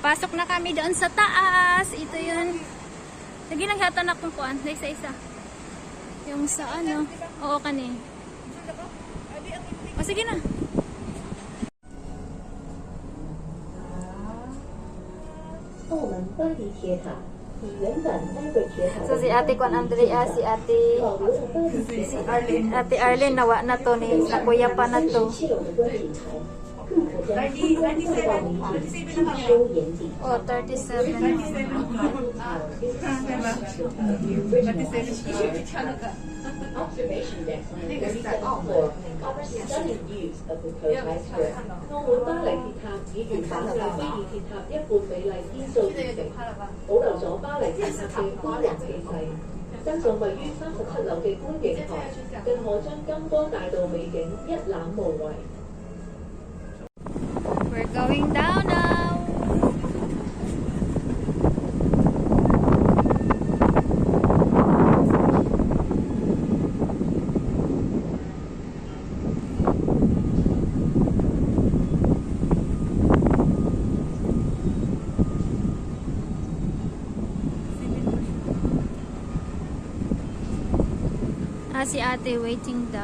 Papasok na kami doon sa taas. Ito yun. Lagi lang hatan akong kuan. Isa-isa. Yung sa ano. Oo, kani. O, sige na. So si Ate Kwan Andrea, si Ate Arlene nawa na to ni sa kuya pa na to. Oh, 37. Observation deck on the 37th floor offers stunning views of the Cotai Strip. 滿巴黎鐵塔以原版嘅威爾鐵塔一半比例雕塑而成，保留咗巴黎鐵塔嘅光華氣勢。加上位於37樓嘅觀景台，更可將金光大道美景一覽無遺。We're going down now. Si ate waiting the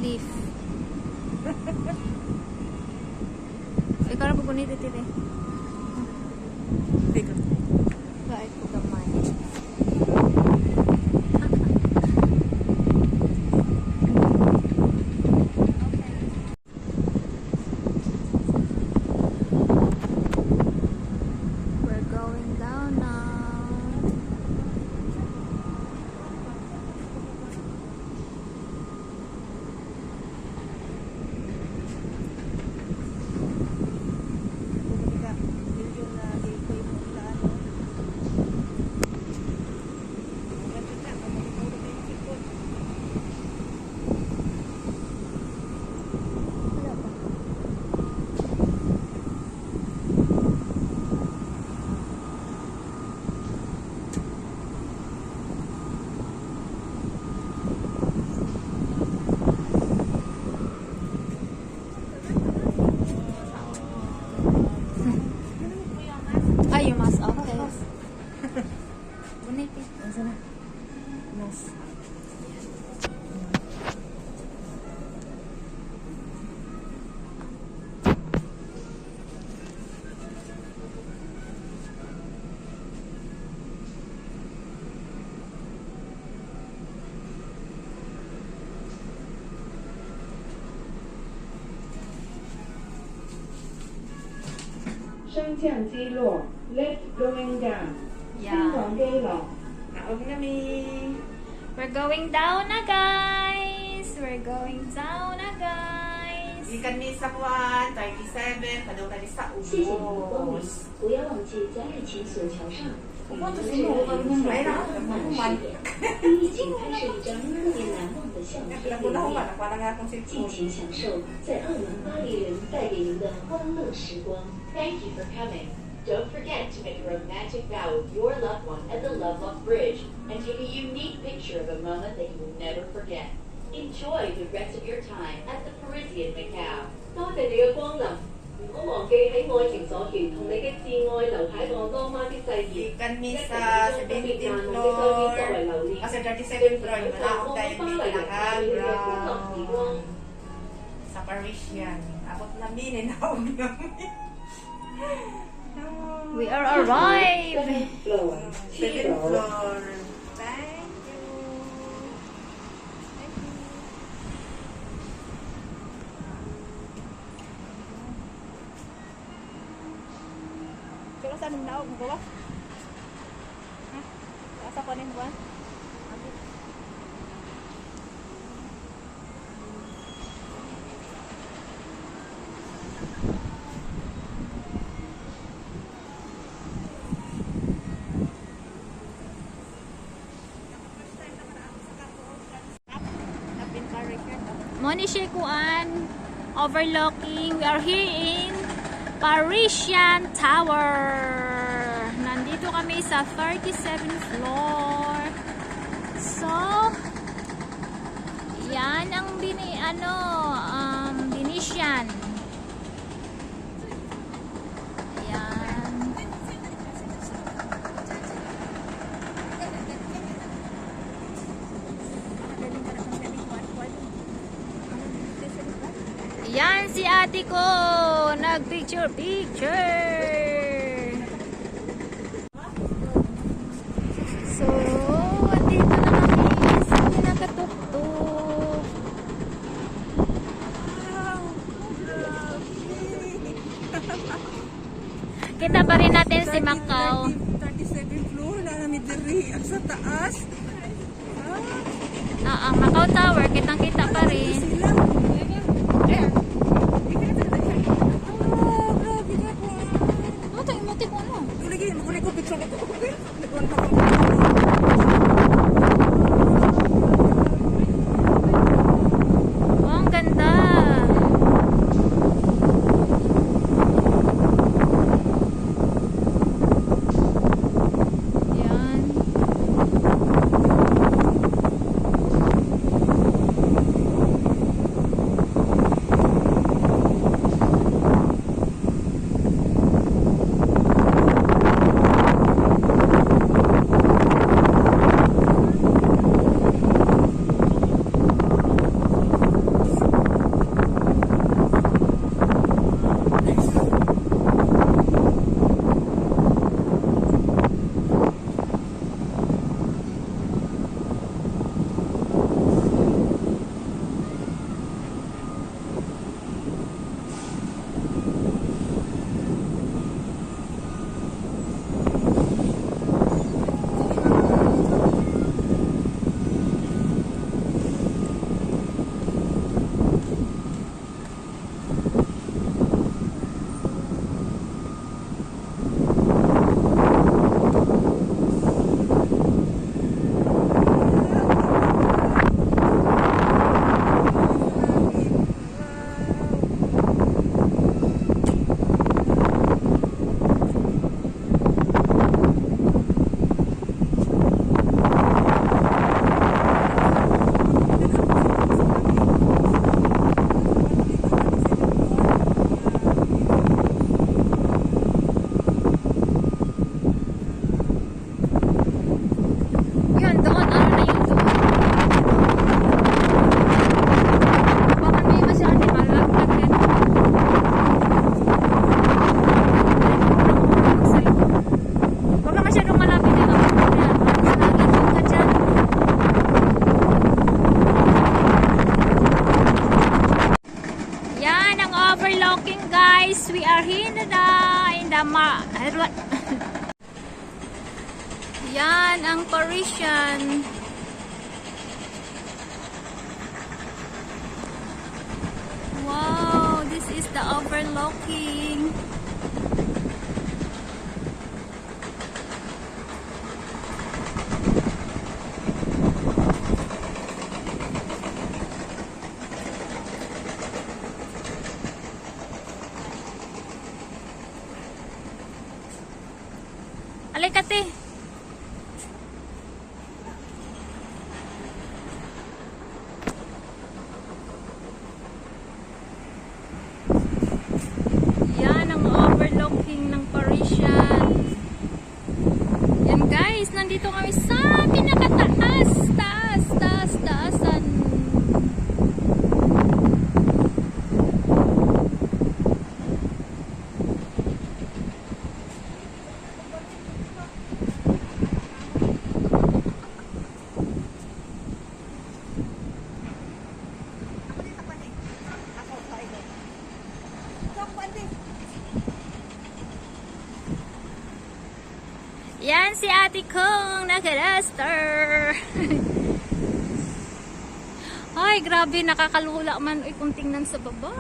lift. Ikaw na pupunit ito eh. Bakit ko gamay? We're going down now. Ay, yung mas okay. Bonito. Asa na? Mas. Left going down. Yeah. We're going down na, guys. We're going down na, guys. Ikan ni sa kuwan, 37, padung tadi sa ubos. Upo to sino, ay na, nakuman. Nakunahuman, nakuha na nga akong cellphone. Thank you for coming. Don't forget to make a romantic vow with your loved one at the Lovelock Bridge and take a unique picture of a moment that you will never forget. Enjoy the rest of your time at the Parisian Macau. 多謝你嘅光臨，唔好忘記喺愛情鎖匙同你嘅摯愛留下一個浪漫的誓言。 Ikan ni sa 17th floor, kasi 37th floor, malakot tayo dito nakag sa Parisian. Abot na minin na We are arrived. Second floor. Thank you. Pero saan na ako magawa? Ha? Asa ko rin buwan? Moni siya kuan overlooking. We are here in Parisian Tower. Nandito kami sa 37th floor. So, yan ang Venetian. Ayan. ate ko. Nag-picture. So, andito na kami sa pinakatuktok. Kita pa rin natin si Macau. 37 floor na namin diri ang sa taas. Macau Tower, kitang-kita pa rin. Sila. Grabe ka po. Ano tayo, mati ko ano? Lagi, makulay ko picture ko. Nagkuhan pa ko. Oh, ang ganda. Yan. Yun, doon. Ano na yun doon? Baka may masyadong malaglag yan. Huwag ka masyadong malapit yan. Nagiging ka dyan. Yan ang overlooking, guys. We are here na in the Yan ang Parisian. Wow, this is the overlooking. Alikate. Yan ang overlooking ng Parisian. Yan guys, nandito kami sa pinakataas. Taasan. Yan si ate kong naka-duster. Ay, grabe, nakakalula man kung tingnan sa baba.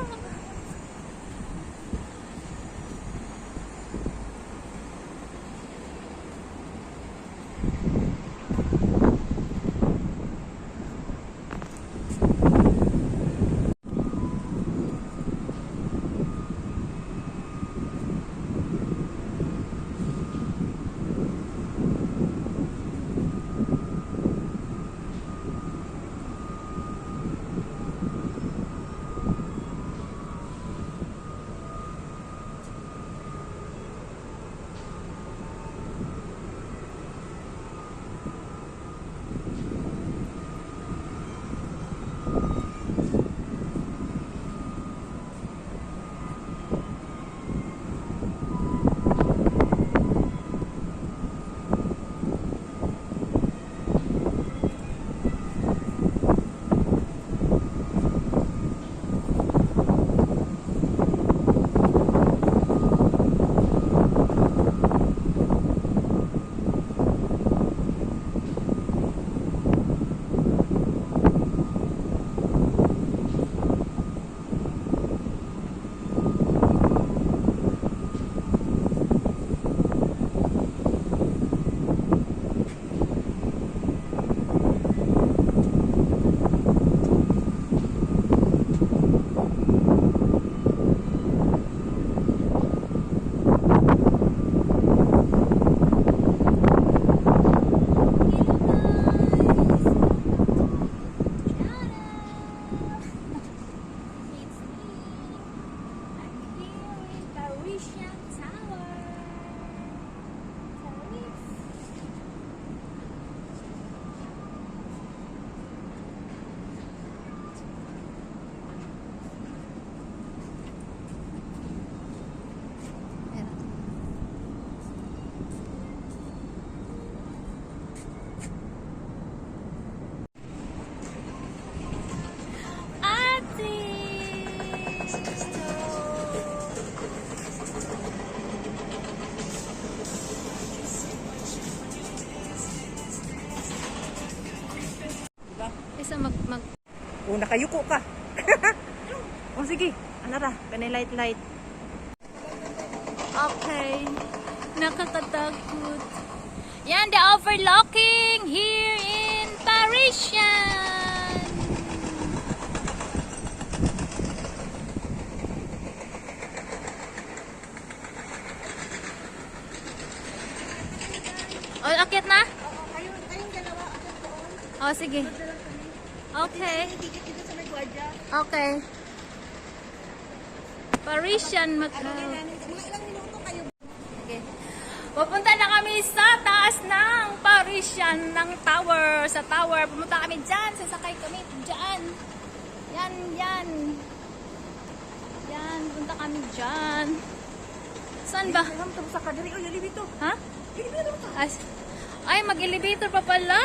Sa mag... Oh, nakayuko ka. Oh, sige. Ano ra? Kanay light. Okay. Nakakatakot. Yan, the overlooking here in Parisian. Oh, akit na? Kayong dalawa. Oh, sige. Okay. Okay. Parisian Macau. Mga ilang minuto kayo. Okay. Pupunta na kami sa taas ng Parisian ng tower. Sa tower. Pumunta kami dyan. Sasakay kami dyan. Yan. Yan. Punta kami dyan. Saan ba? Sa kadiri. Oh, elevator. Ha? Elevator ka. Ay, mag-elevator pa pala.